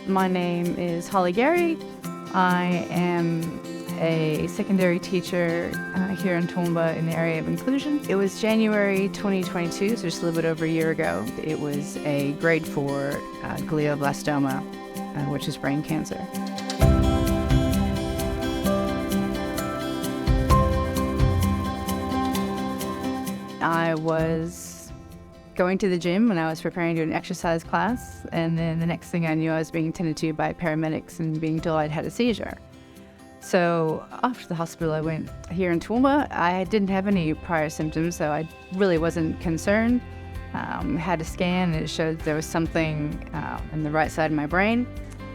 My name is Holli. I am a secondary teacher here in Toowoomba in the area of inclusion. It was January 2022, so just a little bit over a year ago. It was a grade 4 glioblastoma, which is brain cancer. I was going to the gym when I was preparing to do an exercise class, and then the next thing I knew, I was being attended to by paramedics and being told I'd had a seizure. So off to the hospital I went here in Toowoomba. I didn't have any prior symptoms, so I really wasn't concerned. Had a scan and it showed there was something in the right side of my brain.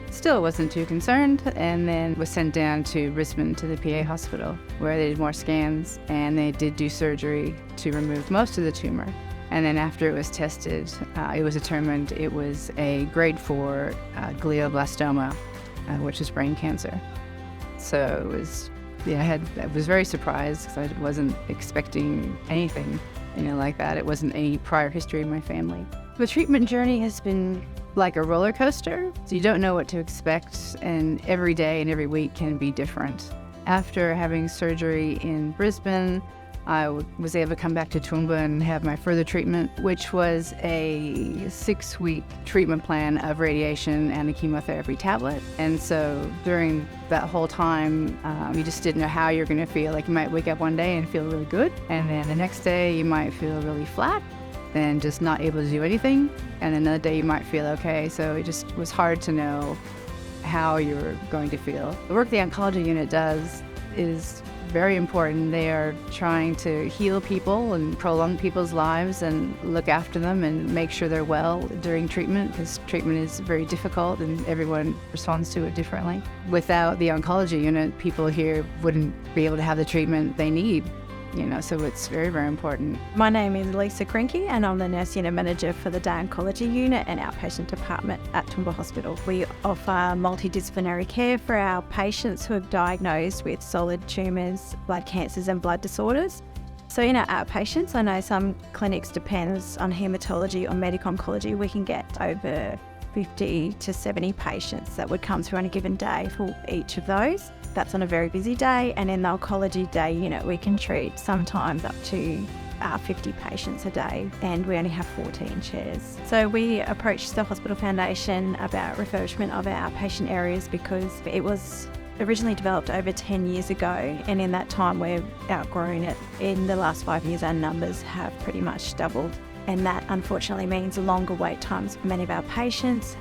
Still wasn't too concerned, and then was sent down to Brisbane to the PA hospital where they did more scans, and they did do surgery to remove most of the tumour. And then after it was tested, it was determined it was a grade 4 glioblastoma, which is brain cancer. So it was, I was very surprised because I wasn't expecting anything, like that. It wasn't any prior history in my family. The treatment journey has been like a roller coaster. So you don't know what to expect, and every day and every week can be different. After having surgery in Brisbane, I was able to come back to Toowoomba and have my further treatment, which was a 6-week treatment plan of radiation and a chemotherapy tablet. And so during that whole time, you just didn't know how you're going to feel. Like you might wake up one day and feel really good, and then the next day you might feel really flat and just not able to do anything. And another day you might feel okay. So it just was hard to know how you were going to feel. The work the oncology unit does is very important. They are trying to heal people and prolong people's lives and look after them and make sure they're well during treatment, because treatment is very difficult and everyone responds to it differently. Without the oncology unit, people here wouldn't be able to have the treatment they need. So it's very, very important. My name is Lisa Krinky, and I'm the Nurse Unit Manager for the Day Oncology Unit and Outpatient Department at Toowoomba Hospital. We offer multidisciplinary care for our patients who are diagnosed with solid tumours, blood cancers and blood disorders. So in our outpatients, I know some clinics depends on haematology or medical oncology. We can get over 50 to 70 patients that would come through on a given day for each of those. That's on a very busy day, and in the oncology day unit we can treat sometimes up to 50 patients a day, and we only have 14 chairs. So we approached the Hospital Foundation about refurbishment of our outpatient areas because it was originally developed over 10 years ago, and in that time we've outgrown it. In the last 5 years our numbers have pretty much doubled, and that unfortunately means longer wait times for many of our patients.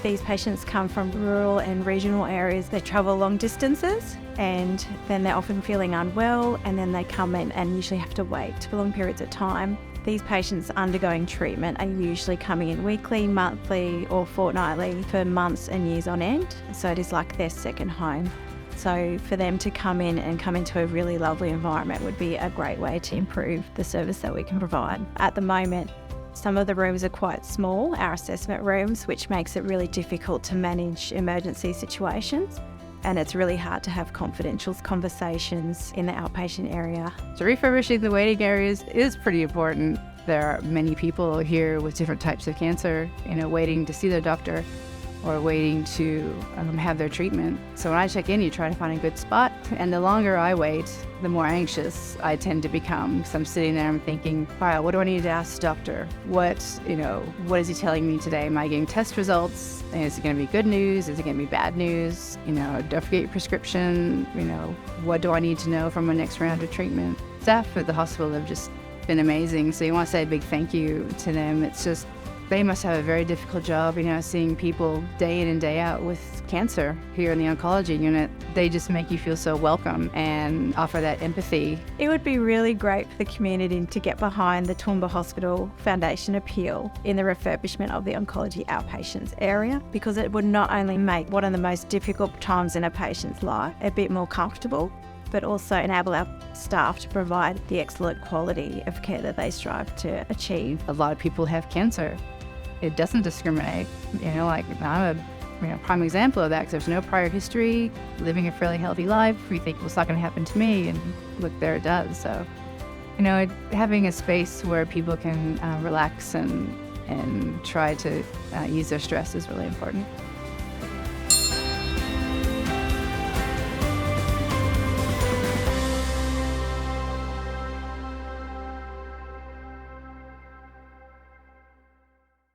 These patients come from rural and regional areas. They travel long distances, and then they're often feeling unwell, and then they come in and usually have to wait for long periods of time. These patients undergoing treatment are usually coming in weekly, monthly or fortnightly for months and years on end, so it is like their second home. So for them to come in and come into a really lovely environment would be a great way to improve the service that we can provide. At the moment, some of the rooms are quite small, our assessment rooms, which makes it really difficult to manage emergency situations. And it's really hard to have confidential conversations in the outpatient area. So refurbishing the waiting areas is pretty important. There are many people here with different types of cancer, waiting to see their doctor or waiting to have their treatment. So when I check in, you try to find a good spot. And the longer I wait, the more anxious I tend to become. Because I'm sitting there, I'm thinking, wow, what do I need to ask the doctor? What is he telling me today? Am I getting test results? Is it going to be good news? Is it going to be bad news? Don't forget your prescription. What do I need to know from my next round of treatment? Staff at the hospital have just been amazing. So you want to say a big thank you to them. It's just, they must have a very difficult job, seeing people day in and day out with cancer here in the oncology unit. They just make you feel so welcome and offer that empathy. It would be really great for the community to get behind the Toowoomba Hospital Foundation appeal in the refurbishment of the oncology outpatients area, because it would not only make one of the most difficult times in a patient's life a bit more comfortable, but also enable our staff to provide the excellent quality of care that they strive to achieve. A lot of people have cancer. It doesn't discriminate. I'm a prime example of that, because there's no prior history, living a fairly healthy life. We think, well, it's not going to happen to me, and look, there it does. So, having a space where people can relax and try to ease their stress is really important.